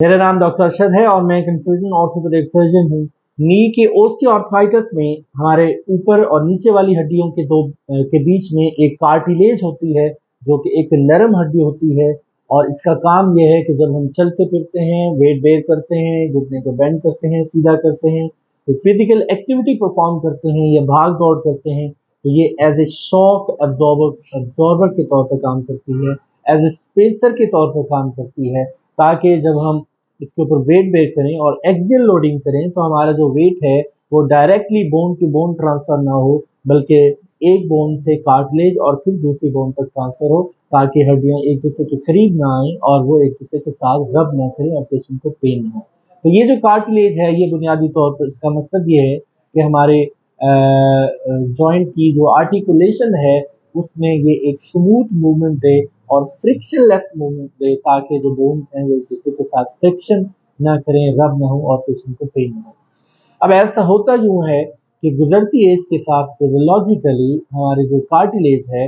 मेरा नाम डॉक्टर अरशद है और मैं कंसल्टेंट ऑर्थोपेडिक सर्जन हूँ। नी के ओस्टियोआर्थराइटिस में हमारे ऊपर और नीचे वाली हड्डियों के बीच में एक कार्टिलेज होती है, जो कि एक नरम हड्डी होती है। और इसका काम यह है कि जब हम चलते फिरते हैं, वेट बेयर करते हैं, घुटने को बेंड करते हैं, सीधा करते हैं, तो फिजिकल एक्टिविटी परफॉर्म करते हैं या भाग दौड़ करते हैं, तो ये एज ए शॉक अब्जॉर्बर के तौर पर काम करती है, एज ए स्पेसर के तौर पर काम करती है, ताकि जब हम इसके ऊपर वेट बेयर करें और एक्सियल लोडिंग करें तो हमारा जो वेट है वो directly bone to bone transfer ना हो, बल्कि एक बोन से कार्टिलेज और फिर दूसरी बोन तक ट्रांसफर हो, ताकि हड्डियां एक दूसरे के करीब ना आए और वो एक दूसरे के साथ रब ना करें और पेशेंट को पेन ना हो। तो ये जो कार्टिलेज है, ये बुनियादी तौर पर इसका मकसद ये है कि हमारे जॉइंट की जो आर्टिकुलेशन है उसमें ये एक स्मूथ मूवमेंट दे और फ्रिक्शनलेस मूवमेंट दे, ताकि जो बोन्स हैं वो एक दूसरे के साथ फ्रिक्शन ना करें, रब ना हो और पेशेंट को पेन ना हो। अब ऐसा होता यूं है कि गुजरती एज के साथ फिजियोलॉजिकली हमारे जो कार्टिलेज है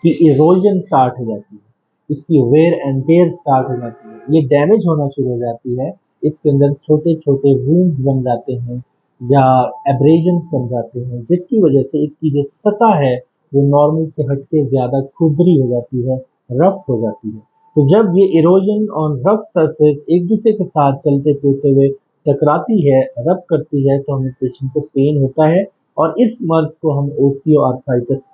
की इरोजन स्टार्ट हो जाती है, इसकी वेयर एंड टेयर स्टार्ट हो जाती है, ये डैमेज होना शुरू हो जाती है। इसके अंदर छोटे छोटे वूंड्स बन जाते हैं या एब्रेजन बन जाते हैं, जिसकी वजह से इसकी जो सतह है वो नॉर्मल से हटके ज्यादा खुरदरी हो जाती है, रफ हो जाती है। तो जब ये इरोजन और रफ सरफेस एक दूसरे के साथ चलते फिरते हुए टकराती है, रब करती है, तो हमें पेशेंट को पेन होता है और इस मर्ज को हम ओस्टियोआर्थराइटिस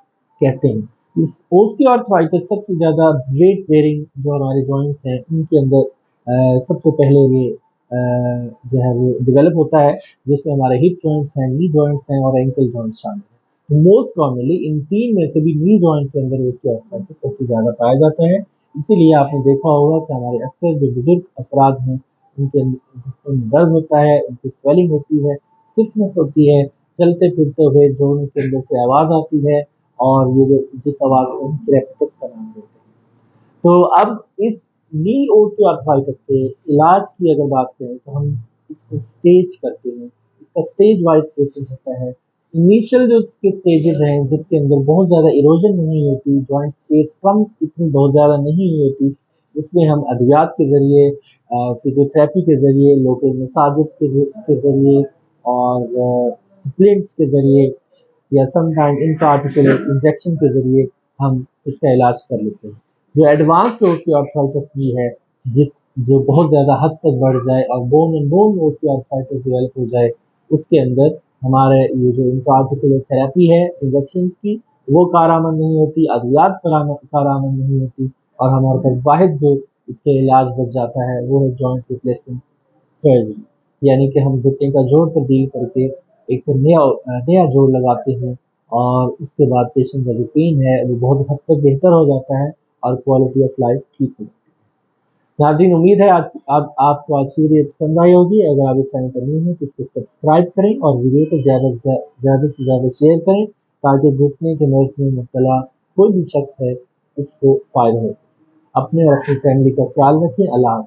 कहते हैं। इस ओस्टियोआर्थराइटिस सबसे ज़्यादा वेट बेयरिंग जो हमारे जॉइंट्स हैं उनके अंदर सबसे पहले ये जो है वो डेवलप होता है, जिसमें हमारे हिप जॉइंट्स हैं, नी जॉइंट्स हैं और एंकल जॉइंट्स शामिल हैं। मोस्ट कॉमनली इन तीन में से भी नी जॉइंट के अंदर ओस्टियोआर्थराइटिस सबसे ज़्यादा पाया जाता है। इसीलिए आपने देखा होगा कि हमारे अक्सर जो बुजुर्ग अफराद हैं उनके अंदर दर्द होता है, उनकी स्वेलिंग होती है, स्टिफनेस होती है, चलते फिरते हुए जोड़ों के अंदर से आवाज़ आती है और ये जो जिस आवाज को हम क्रेप्टस का नाम देते हैं। तो अब इस नी ओस्टियोआर्थराइटिस के इलाज की अगर बात करें तो हम इसको स्टेज करते हैं, इसका स्टेज वाइज ट्रीटमेंट होता है। इनिशियल जो इसके स्टेजेस हैं जिसके अंदर बहुत ज़्यादा इरोजन नहीं होती, जॉइंट स्पेस कम इतनी बहुत ज़्यादा नहीं होती, उसमें हम अद्वियात के ज़रिए, फिजियोथेरेपी के ज़रिए, लोकल मसाजेस के ज़रिए और स्प्लिंट्स के ज़रिए या समटाइम इंट्राआर्टिकुलर इंजेक्शन के ज़रिए हम इसका इलाज कर लेते हैं। जो एडवांस ओस्टियोआर्थराइटिस भी है, जिस जो बहुत ज़्यादा हद तक बढ़ जाए और bone and bone osteoarthritis develop हो जाए, उसके अंदर हमारे ये जो इंट्राआर्टिकुलर थेरेपी है इंजेक्शन की, वो कारआमद नहीं होती, अद्वियात कारआमद नहीं होती और हमारे पास वाहिद जो इसके इलाज बच जाता है वो है जॉइंट रिप्लेसमेंट सर्जरी, यानी कि हम घुटने का जोड़ तब्दील करके एक नया जोड़ लगाते हैं और उसके बाद पेशेंट का जो पेन है वो बहुत हद तक बेहतर हो जाता है और क्वालिटी ऑफ लाइफ ठीक हो जाती है। नाज़रीन, उम्मीद है आज आपको आज की वीडियो पसंद आई होगी। अगर आप इस चैनल पर न्यू हैं तो इसको सब्सक्राइब करें और वीडियो को ज़्यादा से ज़्यादा शेयर करें, ताकि घुटने के मर्ज में मुब्तला कोई भी शख्स है उसको फ़ायदा हो। अपने और अपनी फैमिली का ख्याल रखें। अल्लाह।